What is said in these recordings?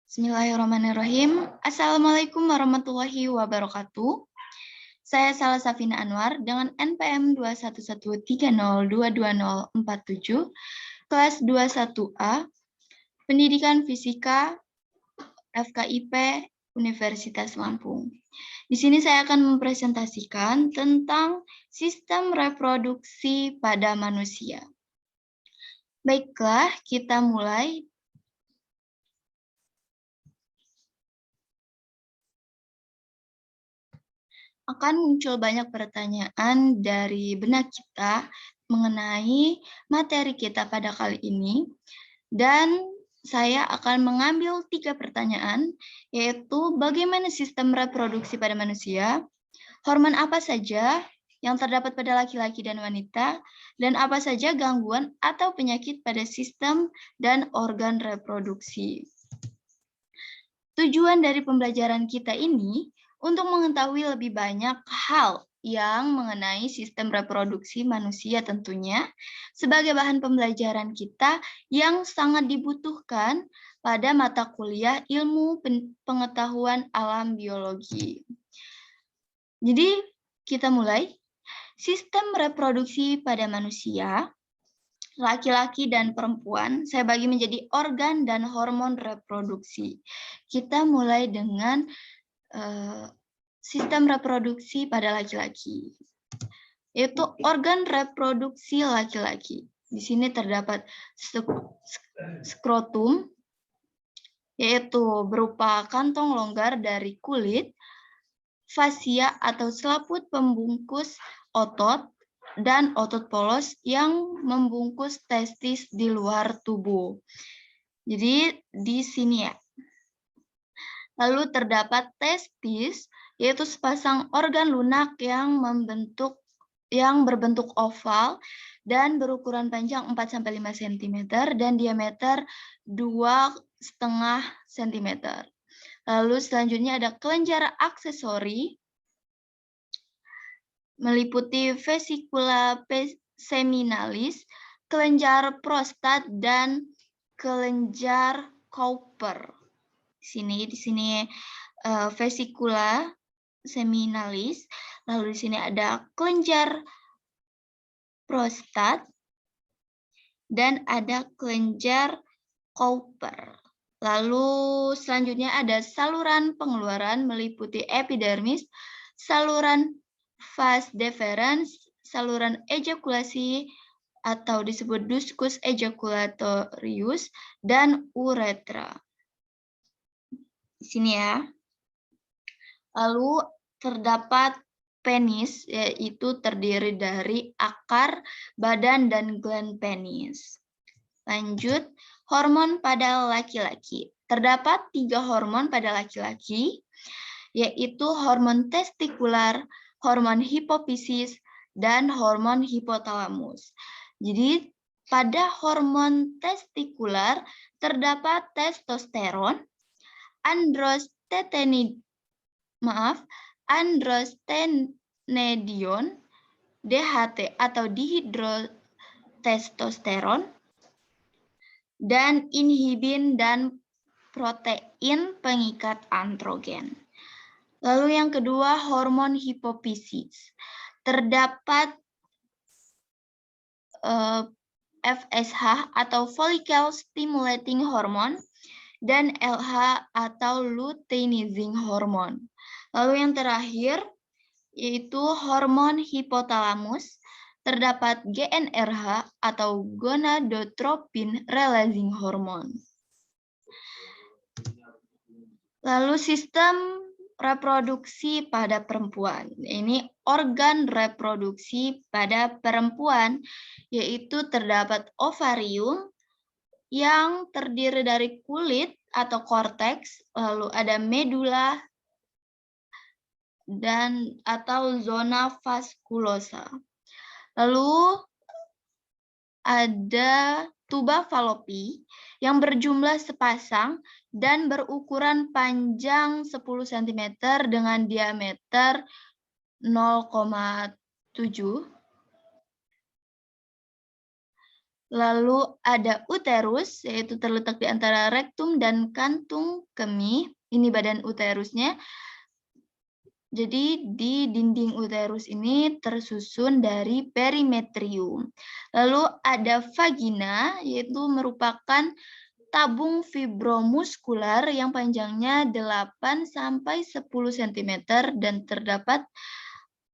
Bismillahirrahmanirrahim. Assalamualaikum warahmatullahi wabarakatuh. Saya Salsa Safina Anwar dengan NPM 21130220047, kelas 21A, Pendidikan Fisika, FKIP, Universitas Lampung. Di sini saya akan mempresentasikan tentang sistem reproduksi pada manusia. Baiklah, kita mulai. Akan muncul banyak pertanyaan dari benak kita mengenai materi kita pada kali ini, dan saya akan mengambil 3 pertanyaan, yaitu bagaimana sistem reproduksi pada manusia, hormon apa saja yang terdapat pada laki-laki dan wanita, dan apa saja gangguan atau penyakit pada sistem dan organ reproduksi. Tujuan dari pembelajaran kita ini untuk mengetahui lebih banyak hal yang mengenai sistem reproduksi manusia tentunya sebagai bahan pembelajaran kita yang sangat dibutuhkan pada mata kuliah ilmu pengetahuan alam biologi. Jadi kita mulai. Sistem reproduksi pada manusia, laki-laki dan perempuan, saya bagi menjadi organ dan hormon reproduksi. Kita mulai dengan sistem reproduksi pada laki-laki, yaitu organ reproduksi laki-laki. Di sini terdapat skrotum, yaitu berupa kantong longgar dari kulit, fasia atau selaput pembungkus otot, dan otot polos yang membungkus testis di luar tubuh. Jadi di sini ya. Lalu terdapat testis, yaitu sepasang organ lunak yang berbentuk oval dan berukuran panjang 4-5 cm dan diameter 2,5 cm. Lalu selanjutnya ada kelenjar aksesori, meliputi vesikula seminalis, kelenjar prostat, dan kelenjar Cowper. Di sini vesikula seminalis, lalu di sini ada kelenjar prostat, dan ada kelenjar Cowper. Lalu selanjutnya ada saluran pengeluaran meliputi epidermis, saluran vas deferens, saluran ejakulasi atau disebut ductus ejaculatorius, dan uretra. Di sini ya. Lalu terdapat penis, yaitu terdiri dari akar, badan, dan gland penis. Lanjut, hormon pada laki-laki. Terdapat 3 hormon pada laki-laki, yaitu hormon testikular, hormon hipofisis, dan hormon hipotalamus. Jadi, pada hormon testikular terdapat testosteron, androstenedion, DHT atau dihidrotestosteron, dan inhibin dan protein pengikat androgen. Lalu yang kedua, hormon hipofisis. Terdapat FSH atau follicle stimulating hormone, dan LH atau luteinizing hormone. Lalu yang terakhir yaitu hormon hipotalamus, terdapat GnRH atau gonadotropin releasing hormone. Lalu sistem reproduksi pada perempuan. Ini organ reproduksi pada perempuan, yaitu terdapat ovarium yang terdiri dari kulit atau korteks, lalu ada medula dan atau zona vaskulosa. Lalu ada tuba falopi yang berjumlah sepasang dan berukuran panjang 10 cm dengan diameter 0,7. Lalu ada uterus, yaitu terletak di antara rektum dan kantung kemih. Ini badan uterusnya. Jadi di dinding uterus ini tersusun dari perimetrium. Lalu ada vagina, yaitu merupakan tabung fibromuskular yang panjangnya 8 sampai 10 cm dan terdapat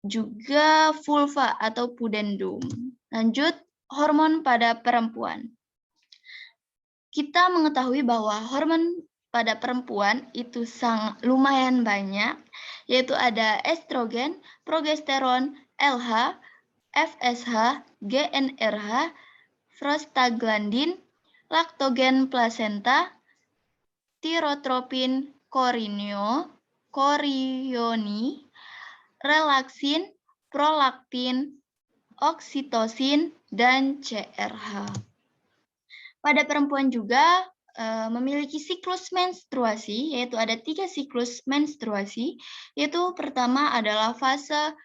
juga vulva atau pudendum. Lanjut, hormon pada perempuan. Kita mengetahui bahwa hormon pada perempuan itu lumayan banyak, yaitu ada estrogen, progesteron, LH, FSH, GnRH, prostaglandin, laktogen plasenta, tirotropin, korioni, relaksin, prolaktin, oksitosin, dan CRH. Pada perempuan juga memiliki siklus menstruasi, yaitu ada 3 siklus menstruasi, yaitu pertama adalah fase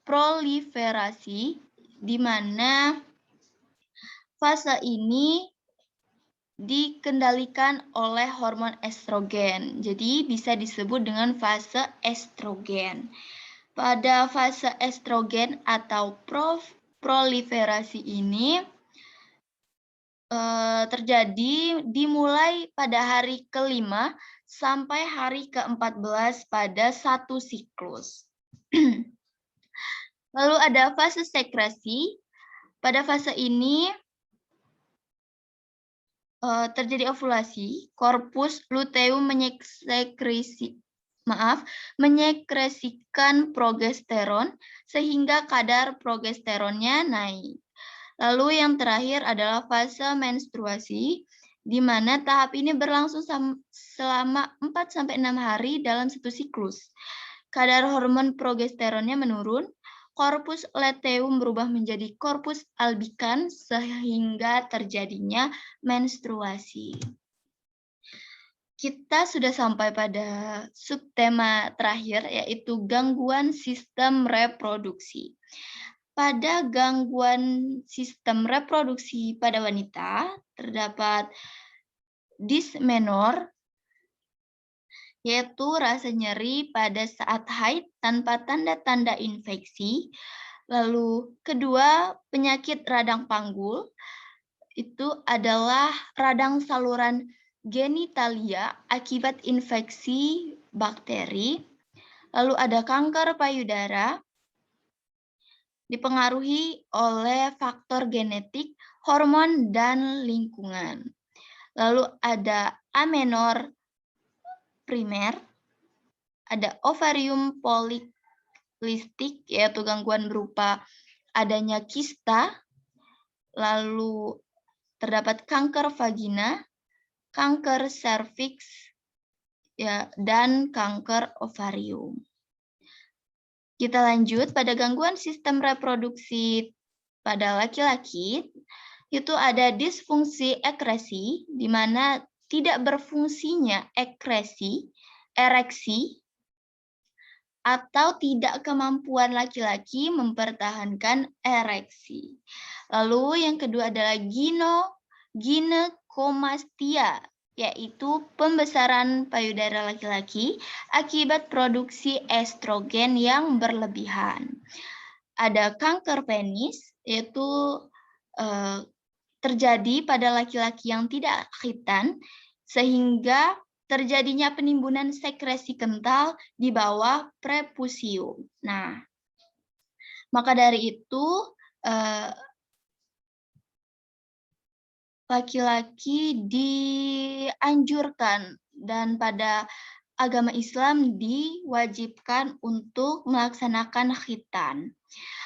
proliferasi, di mana fase ini dikendalikan oleh hormon estrogen. Jadi bisa disebut dengan fase estrogen. Pada fase estrogen atau proliferasi ini terjadi dimulai pada hari ke-5 sampai hari ke-14 pada satu siklus. Lalu ada fase sekresi. Pada fase ini terjadi ovulasi, korpus luteum menyekresikan progesteron sehingga kadar progesteronnya naik. Lalu yang terakhir adalah fase menstruasi, di mana tahap ini berlangsung selama 4-6 hari dalam satu siklus. Kadar hormon progesteronnya menurun, korpus luteum berubah menjadi korpus albikan sehingga terjadinya menstruasi. Kita sudah sampai pada subtema terakhir, yaitu gangguan sistem reproduksi. Pada gangguan sistem reproduksi pada wanita, terdapat dysmenor, yaitu rasa nyeri pada saat haid tanpa tanda-tanda infeksi. Lalu kedua, penyakit radang panggul, itu adalah radang saluran genitalia akibat infeksi bakteri. Lalu ada kanker payudara, dipengaruhi oleh faktor genetik, hormon, dan lingkungan. Lalu ada amenor primer, ada ovarium polikistik, yaitu gangguan berupa adanya kista, lalu terdapat kanker vagina, kanker serviks, dan kanker ovarium. Kita lanjut pada gangguan sistem reproduksi pada laki-laki, itu ada disfungsi ekresi, di mana tidak berfungsinya ereksi, atau tidak kemampuan laki-laki mempertahankan ereksi. Lalu yang kedua adalah ginekomastia, yaitu pembesaran payudara laki-laki akibat produksi estrogen yang berlebihan. Ada kanker penis, yaitu terjadi pada laki-laki yang tidak khitan, sehingga terjadinya penimbunan sekresi kental di bawah prepusium. Nah, maka dari itu laki-laki dianjurkan dan pada agama Islam diwajibkan untuk melaksanakan khitan.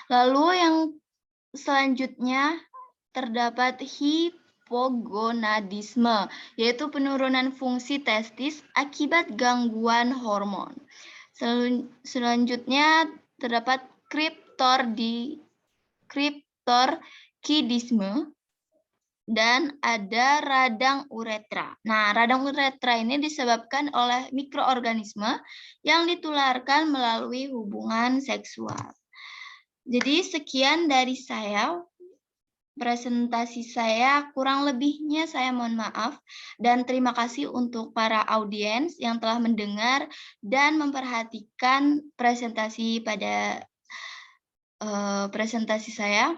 Lalu yang selanjutnya terdapat hipogonadisme, yaitu penurunan fungsi testis akibat gangguan hormon. Selanjutnya terdapat kriptorkidisme, dan ada radang uretra. Nah, radang uretra ini disebabkan oleh mikroorganisme yang ditularkan melalui hubungan seksual. Jadi sekian dari saya. presentasi saya, kurang lebihnya saya mohon maaf, dan terima kasih untuk para audiens yang telah mendengar dan memperhatikan presentasi saya.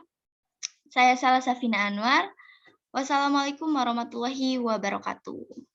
Saya Salsa Safina Anwar. Wassalamualaikum warahmatullahi wabarakatuh.